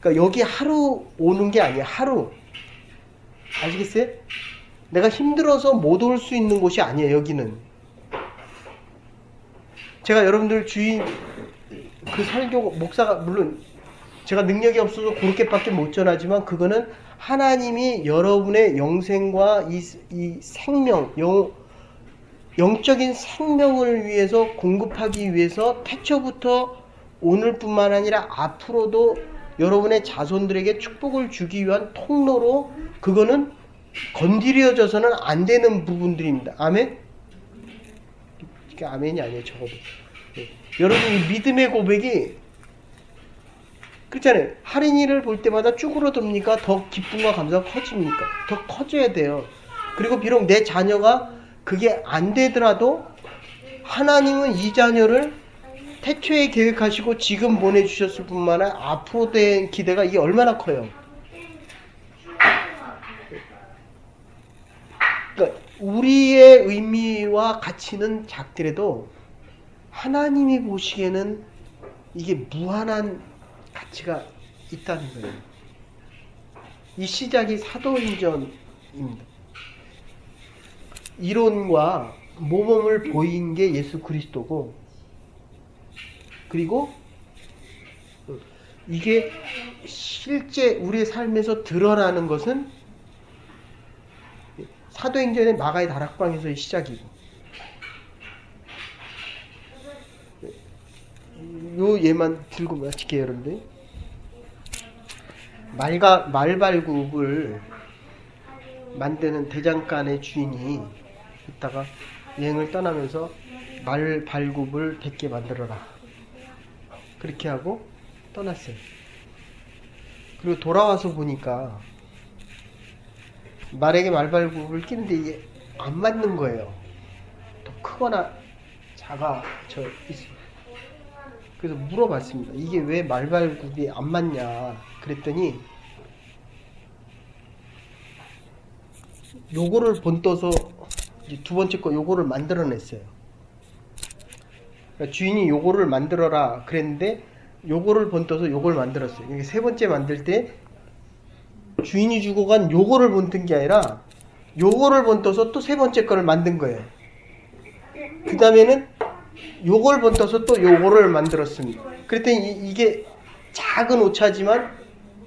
그러니까 여기 하루 오는 게 아니야. 하루 아시겠어요? 내가 힘들어서 못 올 수 있는 곳이 아니에요. 여기는. 제가 여러분들 주위 그 설교 목사가 물론 제가 능력이 없어서 그렇게밖에 못 전하지만 그거는 하나님이 여러분의 영생과 이 생명, 영적인 생명을 위해서 공급하기 위해서 태초부터 오늘뿐만 아니라 앞으로도 여러분의 자손들에게 축복을 주기 위한 통로로 그거는 건드려져서는 안 되는 부분들입니다. 아멘? 이게 아멘이 아니에요. 적어도. 여러분 이 믿음의 고백이 그렇잖아요. 할인이를 볼 때마다 쭈그러듭니까? 더 기쁨과 감사가 커집니까? 더 커져야 돼요. 그리고 비록 내 자녀가 그게 안 되더라도 하나님은 이 자녀를 태초에 계획하시고 지금 보내주셨을 뿐만 아니라 앞으로 된 기대가 이게 얼마나 커요. 그러니까 우리의 의미와 가치는 작더라도 하나님이 보시기에는 이게 무한한 가치가 있다는 거예요. 이 시작이 사도행전입니다. 이론과 모범을 보인 게 예수 그리스도고, 그리고 이게 실제 우리의 삶에서 드러나는 것은 사도행전의 마가의 다락방에서의 시작이고, 요 예만 들고 마칠게요, 여러분들. 말발굽을 만드는 대장간의 주인이 있다가 여행을 떠나면서 말발굽을 100개 만들어라. 그렇게 하고 떠났어요. 그리고 돌아와서 보니까 말에게 말발굽을 끼는데 이게 안 맞는 거예요. 더 크거나 작아져 있어요. 그래서 물어봤습니다. 이게 왜 말발굽이 안 맞냐 그랬더니 요거를 본떠서 두 번째 거 요거를 만들어냈어요. 그러니까 주인이 요거를 만들어라 그랬는데 요거를 본떠서 요걸 만들었어요. 이게 세 번째 만들 때 주인이 주고 간 요거를 본뜬 게 아니라 요거를 본떠서 또 세 번째 거를 만든 거예요. 그 다음에는 요걸 본떠서 또 요거를 만들었습니다. 그랬더니 이게 작은 오차지만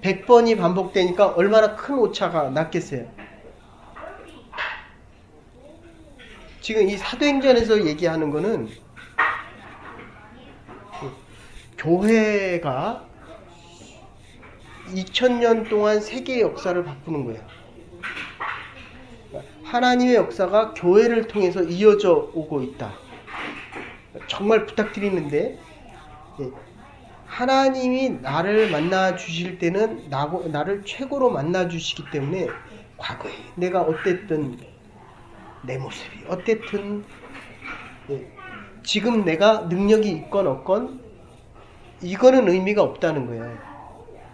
100번이 반복되니까 얼마나 큰 오차가 났겠어요. 지금 이 사도행전에서 얘기하는 거는 교회가 2000년 동안 세계의 역사를 바꾸는 거예요. 하나님의 역사가 교회를 통해서 이어져 오고 있다. 정말 부탁드리는데 하나님이 나를 만나 주실 때는 나를 최고로 만나 주시기 때문에 과거에 내가 어땠든 내 모습이 어땠든 지금 내가 능력이 있건 없건 이거는 의미가 없다는 거예요.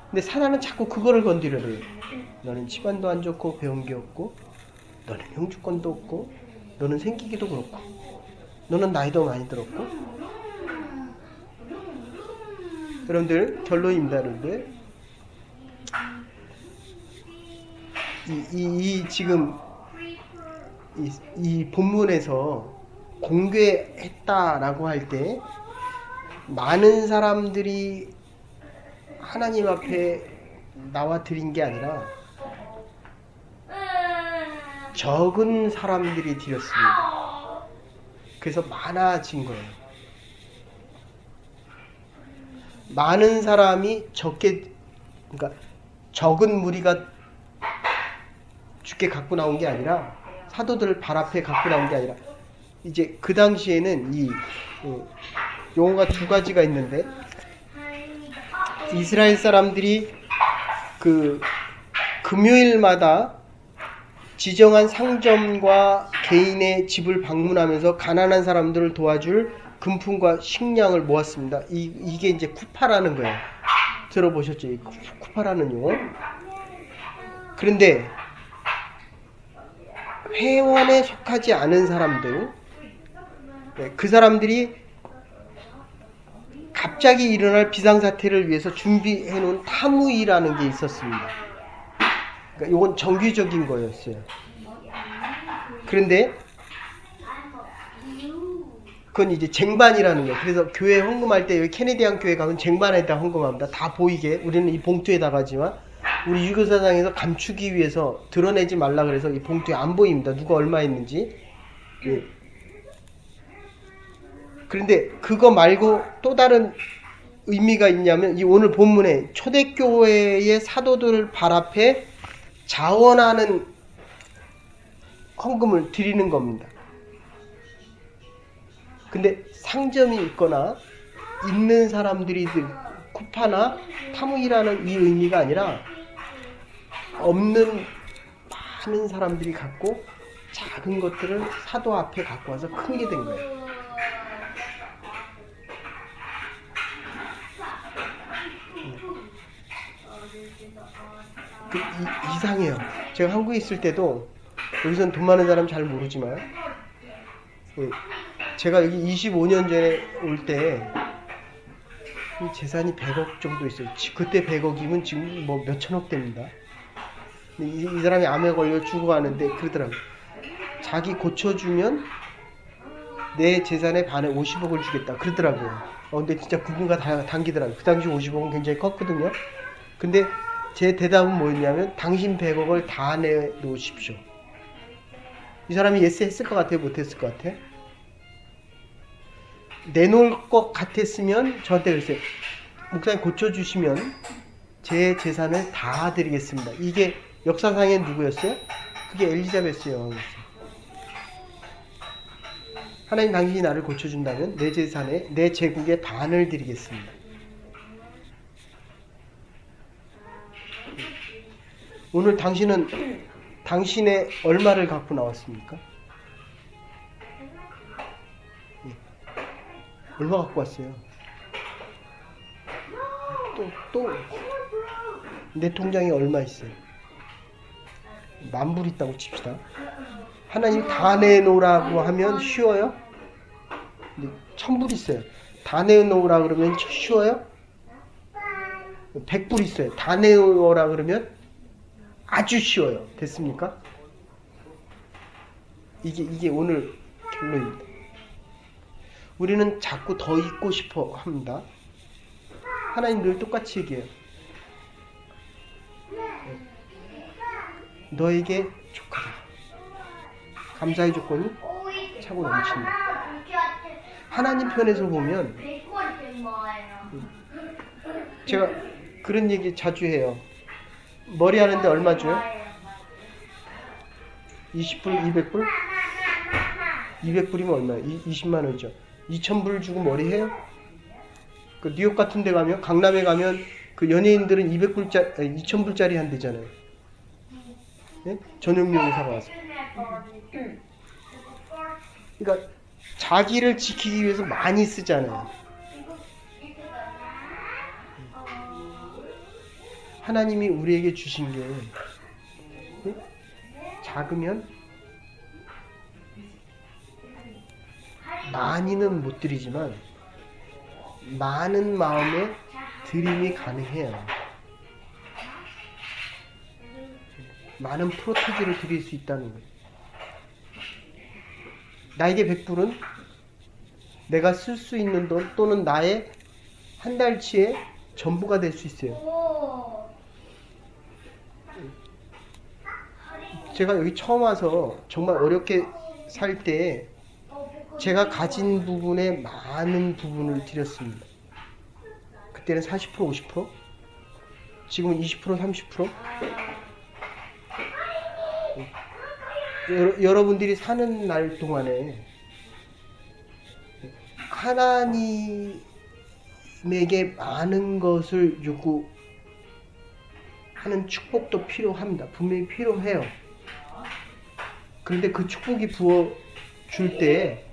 근데 사단은 자꾸 그거를 건드려요. 너는 집안도 안 좋고 배운 게 없고 너는 영주권도 없고 너는 생기기도 그렇고 너는 나이도 많이 들었고. 여러분들 결론입니다. 여러분들 지금 이 본문에서 공개했다라고 할 때 많은 사람들이 하나님 앞에 나와 드린 게 아니라 적은 사람들이 드렸습니다. 그래서 많아진 거예요. 많은 사람이 그러니까 적은 무리가 주께 갖고 나온 게 아니라 사도들 발 앞에 갖고 나온 게 아니라 이제 그 당시에는 이 용어가 두 가지가 있는데 이스라엘 사람들이 그 금요일마다 지정한 상점과 개인의 집을 방문하면서 가난한 사람들을 도와줄 금품과 식량을 모았습니다. 이게 이제 쿠파라는 거예요. 들어보셨죠? 이 쿠파라는 용어. 그런데 회원에 속하지 않은 사람들, 그 사람들이 갑자기 일어날 비상사태를 위해서 준비해놓은 타무이라는 게 있었습니다. 그러니까 이건 정기적인 거였어요. 그런데 그건 이제 쟁반이라는 거예요. 그래서 교회 헌금할 때 여기 케네디안 교회 가면 쟁반에다 헌금합니다. 다 보이게. 우리는 이 봉투에다가지만 우리 유교사상에서 감추기 위해서 드러내지 말라 그래서 이 봉투에 안 보입니다. 누가 얼마 했는지. 예. 그런데 그거 말고 또 다른 의미가 있냐면 이 오늘 본문에 초대교회의 사도들 발 앞에 자원하는 헌금을 드리는 겁니다. 근데 상점이 있거나 있는 사람들이 쿠파나 타무이라는 이 의미가 아니라 없는 많은 사람들이 갖고 작은 것들을 사도 앞에 갖고 와서 큰 게 된 거예요. 이상해요. 제가 한국에 있을 때도 여기서는 돈 많은 사람 잘 모르지만 제가 여기 25년 전에 올 때 재산이 100억 정도 있어요. 그때 100억이면 지금 뭐 몇천억 됩니다. 이 사람이 암에 걸려 죽어가는데 그러더라고요. 자기 고쳐주면 내 재산의 반에 50억을 주겠다 그러더라고요. 근데 진짜 구분가 당기더라고요. 그 당시 50억은 굉장히 컸거든요. 근데 제 대답은 뭐였냐면 당신 100억을 다 내놓으십시오. 이 사람이 예스 했을 것 같아요? 못했을 것 같아요? 내놓을 것 같았으면 저한테 그랬어요. 목사님 고쳐주시면 제 재산을 다 드리겠습니다. 이게 역사상에 누구였어요? 그게 엘리자베스 여왕이었어요. 하나님 당신이 나를 고쳐준다면 내 재산에 내 제국의 반을 드리겠습니다. 오늘 당신은 당신의 얼마를 갖고 나왔습니까? 얼마 갖고 왔어요? 또 내 통장에 얼마 있어요? 10,000불 있다고 칩시다. 하나님 다 내놓으라고 하면 쉬워요? 1,000불 있어요. 다 내놓으라 그러면 쉬워요? 100불 있어요. 다 내놓으라 그러면 아주 쉬워요. 됐습니까? 이게 오늘 결론입니다. 우리는 자꾸 더 있고 싶어 합니다. 하나님 늘 똑같이 얘기해요. 너에게 족하다. 감사의 조건이 차고 넘친다. 하나님 편에서 보면 제가 그런 얘기 자주 해요. 머리 하는데 얼마 줘요? 20불, 200불? 200불이면 얼마예요? 20만 원이죠. 2,000불 주고 머리 해요? 그 뉴욕 같은 데 가면, 강남에 가면 그 연예인들은 2,000불짜리 한대잖아요. 네? 전용용 의사가 와서. 그러니까 자기를 지키기 위해서 많이 쓰잖아요. 하나님이 우리에게 주신 게 네? 작으면 많이는 못 드리지만 많은 마음에 드림이 가능해요. 많은 프로테지를 드릴 수 있다는 거예요. 나에게 100불은 내가 쓸 수 있는 돈 또는 나의 한 달치의 전부가 될 수 있어요. 제가 여기 처음 와서 정말 어렵게 살 때 제가 가진 부분의 많은 부분을 드렸습니다. 그때는 40%, 50%? 지금은 20%, 30%? 여러분들이 사는 날 동안에 하나님에게 많은 것을 요구하는 축복도 필요합니다. 분명히 필요해요. 그런데 그 축복이 부어줄 때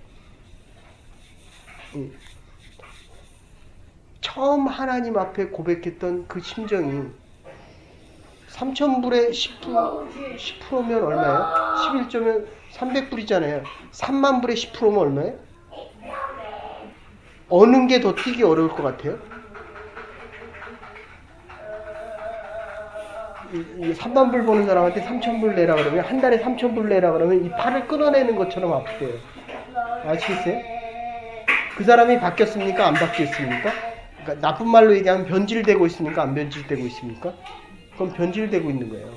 처음 하나님 앞에 고백했던 그 심정이 3,000불에 10%면 얼마예요? 11조면 300불이잖아요. 3만 불에 10%면 얼마예요? 어느 게 더 뛰기 어려울 것 같아요? 이 3만불 버는 사람한테 3,000불 내라 그러면 한 달에 3,000불 내라 그러면 이 팔을 끊어내는 것처럼 아프대요. 아시겠어요? 그 사람이 바뀌었습니까? 안 바뀌었습니까? 그러니까 나쁜 말로 얘기하면 변질되고 있습니까? 안 변질되고 있습니까? 그럼 변질되고 있는 거예요.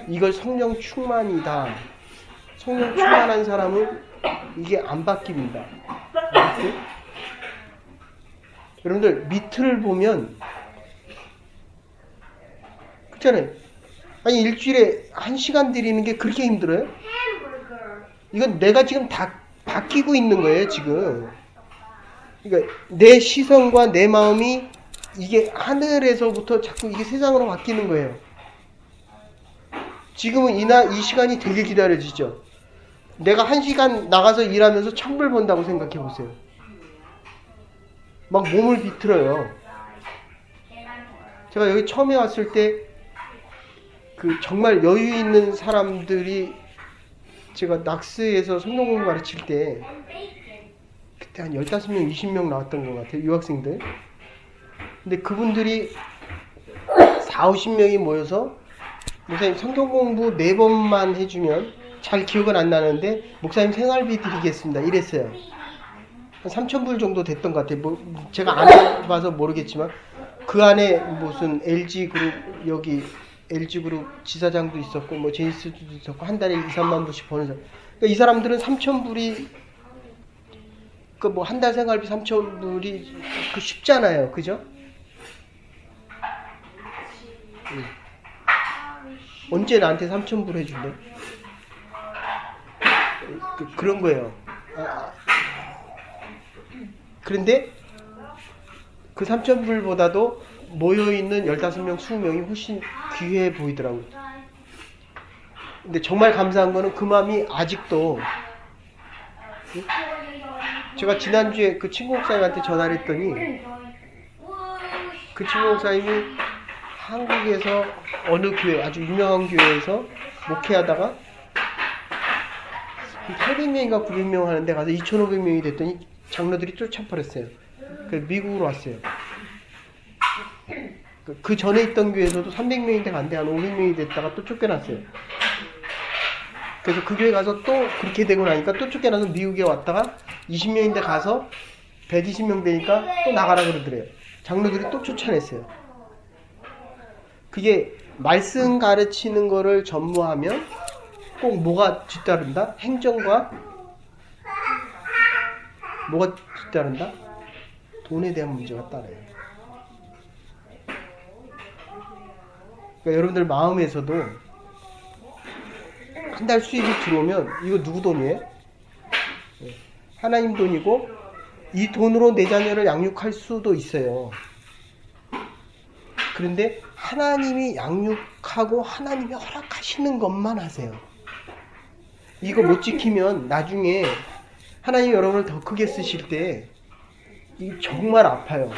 이걸 성령 충만이다. 성령 충만한 사람은 이게 안 바뀝니다. 알겠어요? 여러분들 밑을 보면 그렇잖아요. 아니 일주일에 1시간 드리는 게 그렇게 힘들어요? 이건 내가 지금 다 바뀌고 있는 거예요 지금. 그러니까 내 시선과 내 마음이 이게 하늘에서부터 자꾸 이게 세상으로 바뀌는 거예요. 지금은 이 시간이 되게 기다려지죠. 내가 1시간 나가서 일하면서 1,000불 번다고 생각해 보세요. 막 몸을 비틀어요. 제가 여기 처음에 왔을 때 그 정말 여유 있는 사람들이 제가 낙스에서 성경 공부 가르칠 때 그때 한 15명, 20명 나왔던 것 같아요. 유학생들. 근데 그분들이 40-50명이 모여서 목사님 성경 공부 4번만 해주면 잘 기억은 안 나는데 목사님 생활비 드리겠습니다. 이랬어요. 한 3,000불 정도 됐던 것 같아요. 뭐 제가 안 해봐서 모르겠지만 그 안에 무슨 LG그룹 여기 LG그룹 지사장도 있었고 뭐 제니스도 있었고 한 달에 2-3만 불씩 버는 사람. 그러니까 이 사람들은 3,000불이 그 뭐 한 달 생활비 3,000불이 그 쉽잖아요. 그죠? 언제 나한테 3,000불 해줄래? 그런 거예요. 그런데 그 3,000불보다도 모여있는 15명, 20명이 훨씬 귀해 보이더라고요. 근데 정말 감사한 거는 그 마음이 아직도 제가 지난주에 그 친구 목사님한테 전화를 했더니 그 친구 목사님이 한국에서 어느 교회, 아주 유명한 교회에서 목회하다가 800명인가 900명 하는데 가서 2,500명이 됐더니 장로들이 쫓아버렸어요. 그래서 미국으로 왔어요. 그 전에 있던 교회에서도 300명인데 간데 한 500명이 됐다가 또 쫓겨났어요. 그래서 그 교회 가서 또 그렇게 되고 나니까 또 쫓겨나서 미국에 왔다가 20명인데 가서 120명 되니까 또 나가라 그러더래요. 장로들이 또 쫓아냈어요. 그게 말씀 가르치는 거를 전무하면 꼭 뭐가 뒤따른다? 행정과 뭐가 뒤따른다? 돈에 대한 문제가 따라요. 그러니까 여러분들 마음에서도 한 달 수입이 들어오면 이거 누구 돈이에요? 하나님 돈이고 이 돈으로 내 자녀를 양육할 수도 있어요. 그런데 하나님이 양육하고 하나님이 허락하시는 것만 하세요. 이거 못 지키면 나중에 하나님이 여러분을 더 크게 쓰실 때 이게 정말 아파요.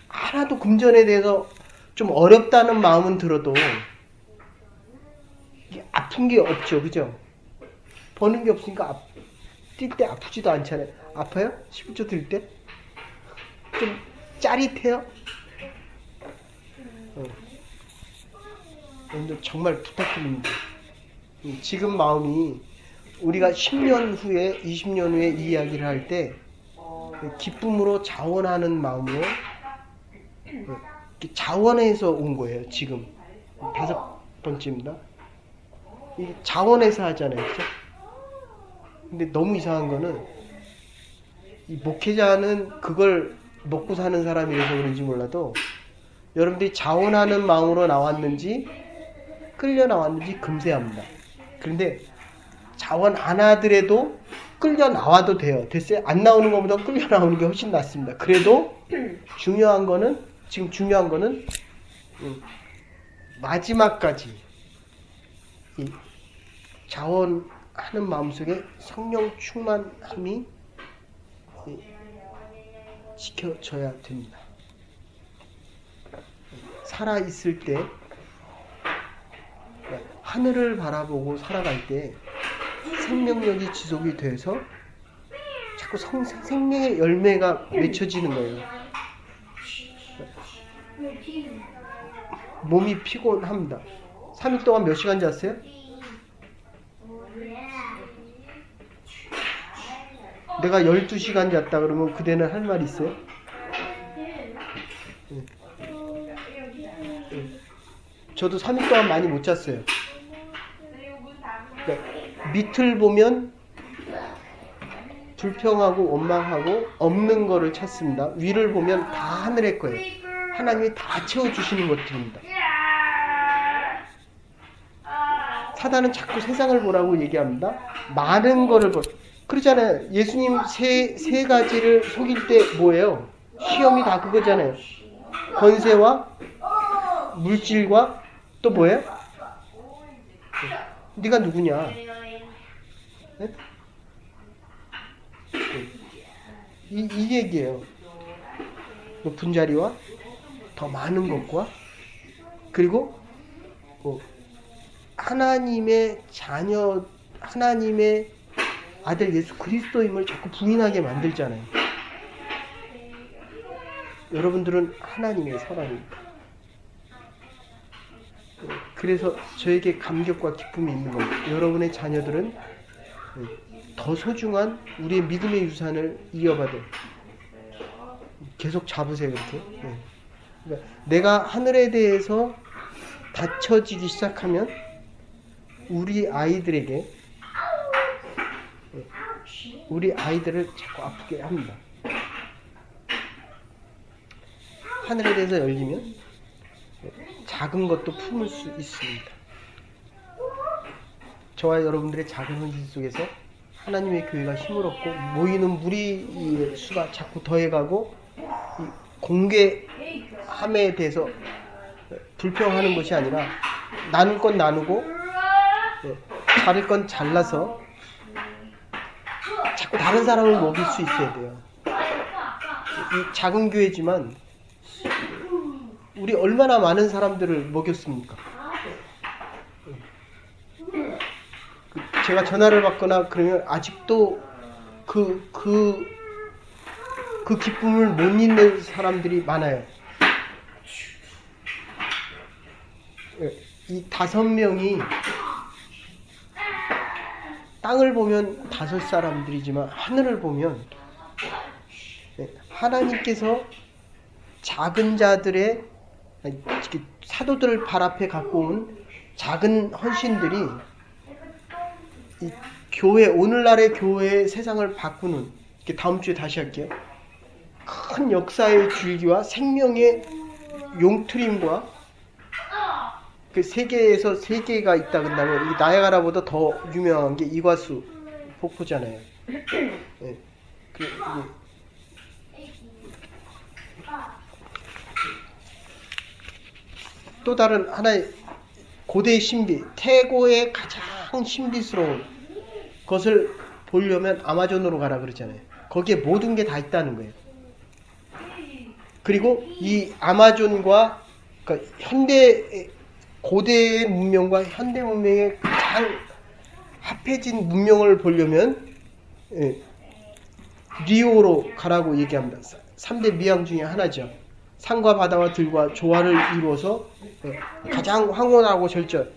하나도 금전에 대해서 좀 어렵다는 마음은 들어도 이게 아픈 게 없죠. 그죠? 버는 게 없으니까 뛸 때 아프지도 않잖아요. 아파요? 11조 들 때? 좀 짜릿해요? 여러분들 정말 부탁드립니다. 지금 마음이 우리가 10년 후에 20년 후에 이 이야기를 할 때 기쁨으로 자원하는 마음으로 자원에서 온 거예요. 지금 5번째입니다. 이 자원에서 하잖아요. 그죠? 근데 너무 이상한 거는 이 목회자는 그걸 먹고 사는 사람이라서 그런지 몰라도 여러분들이 자원하는 마음으로 나왔는지 끌려 나왔는지 금세합니다. 그런데 자원 안 하더라도 끌려 나와도 돼요. 됐어요? 안 나오는 것보다 끌려 나오는 게 훨씬 낫습니다. 그래도 중요한 거는 지금 중요한 거는 마지막까지 이 자원하는 마음속에 성령 충만함이 지켜져야 됩니다. 살아있을 때 하늘을 바라보고 살아갈 때 생명력이 지속이 돼서 자꾸 생명의 열매가 맺혀지는 거예요. 몸이 피곤합니다. 3일 동안 몇 시간 잤어요? 내가 12시간 잤다 그러면 그대는 할 말 있어요? 저도 3일 동안 많이 못 잤어요. 그러니까 밑을 보면 불평하고 원망하고 없는 거를 찾습니다. 위를 보면 다 하늘의 거예요. 하나님이 다 채워주시는 것들입니다. 사단은 자꾸 세상을 보라고 얘기합니다. 많은 거를 그러잖아요. 예수님 세 가지를 속일 때 뭐예요? 시험이 다 그거잖아요. 권세와 물질과 또 뭐예요? 네가 누구냐? 네? 이 얘기예요. 높은 자리와 더 많은 것과 그리고 하나님의 자녀, 하나님의 아들 예수 그리스도임을 자꾸 부인하게 만들잖아요. 여러분들은 하나님의 사람입니다. 그래서 저에게 감격과 기쁨이 있는 겁니다. 여러분의 자녀들은 더 소중한 우리의 믿음의 유산을 이어받을 계속 잡으세요. 그렇게. 그러니까 내가 하늘에 대해서 닫혀지기 시작하면 우리 아이들에게 우리 아이들을 자꾸 아프게 합니다. 하늘에 대해서 열리면 작은 것도 품을 수 있습니다. 저와 여러분들의 작은 헌신 속에서 하나님의 교회가 힘을 얻고 모이는 무리의 수가 자꾸 더해가고 공개함에 대해서 불평하는 것이 아니라 나눌 건 나누고 자를 건 잘라서 자꾸 다른 사람을 먹일 수 있어야 돼요. 이 작은 교회지만 우리 얼마나 많은 사람들을 먹였습니까? 제가 전화를 받거나 그러면 아직도 그 기쁨을 못 잊는 사람들이 많아요. 이 5명이 땅을 보면 5사람들이지만 하늘을 보면 하나님께서 작은 자들의 사도들을 발 앞에 갖고 온 작은 헌신들이 이 교회, 오늘날의 교회의 세상을 바꾸는, 이렇게 다음 주에 다시 할게요. 큰 역사의 줄기와 생명의 용트림과 그 세계에서 세 개가 있다 그런다면 이 나야가라보다 더 유명한 게 이과수 폭포잖아요. 네. 또 다른 하나의 고대의 신비, 태고의 가장 신비스러운 것을 보려면 아마존으로 가라 그러잖아요. 거기에 모든 게 다 있다는 거예요. 그리고 이 아마존과 그러니까 고대의 문명과 현대 문명의 가장 합해진 문명을 보려면 리오로 가라고 얘기합니다. 3대 미항 중에 하나죠. 산과 바다와 들과 조화를 이루어서 가장 황홀하고 절절.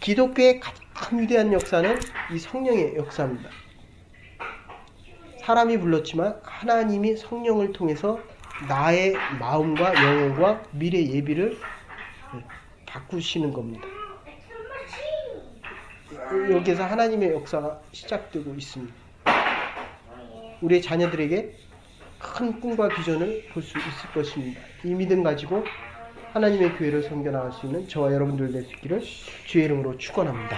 기독교의 가장 위대한 역사는 이 성령의 역사입니다. 사람이 불렀지만 하나님이 성령을 통해서 나의 마음과 영혼과 미래 예비를 바꾸시는 겁니다. 여기에서 하나님의 역사가 시작되고 있습니다. 우리의 자녀들에게 큰 꿈과 비전을 볼 수 있을 것입니다. 이 믿음 가지고 하나님의 교회를 섬겨나갈 수 있는 저와 여러분들 될 수 있기를 주의 이름으로 축원합니다.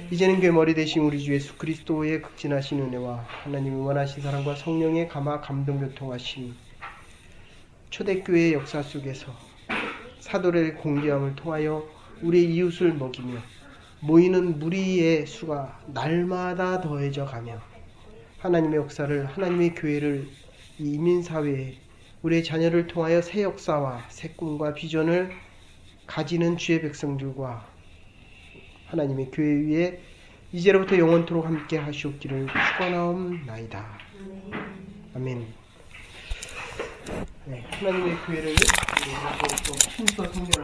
이제는 교회 머리 되신 우리 주 예수 그리스도의 극진하신 은혜와 하나님의 원하신 사랑과 성령의 감화 감동 교통하심, 초대교회의 역사 속에서 사도의 공개함을 통하여 우리의 이웃을 먹이며 모이는 무리의 수가 날마다 더해져 가며 하나님의 역사를, 하나님의 교회를 이 이민사회에 우리의 자녀를 통하여 새 역사와 새 꿈과 비전을 가지는 주의 백성들과 하나님의 교회 위에 이제로부터 영원토록 함께 하시옵기를 축원하옵나이다. 아멘. 하나님의 교회를 또 힘써 성결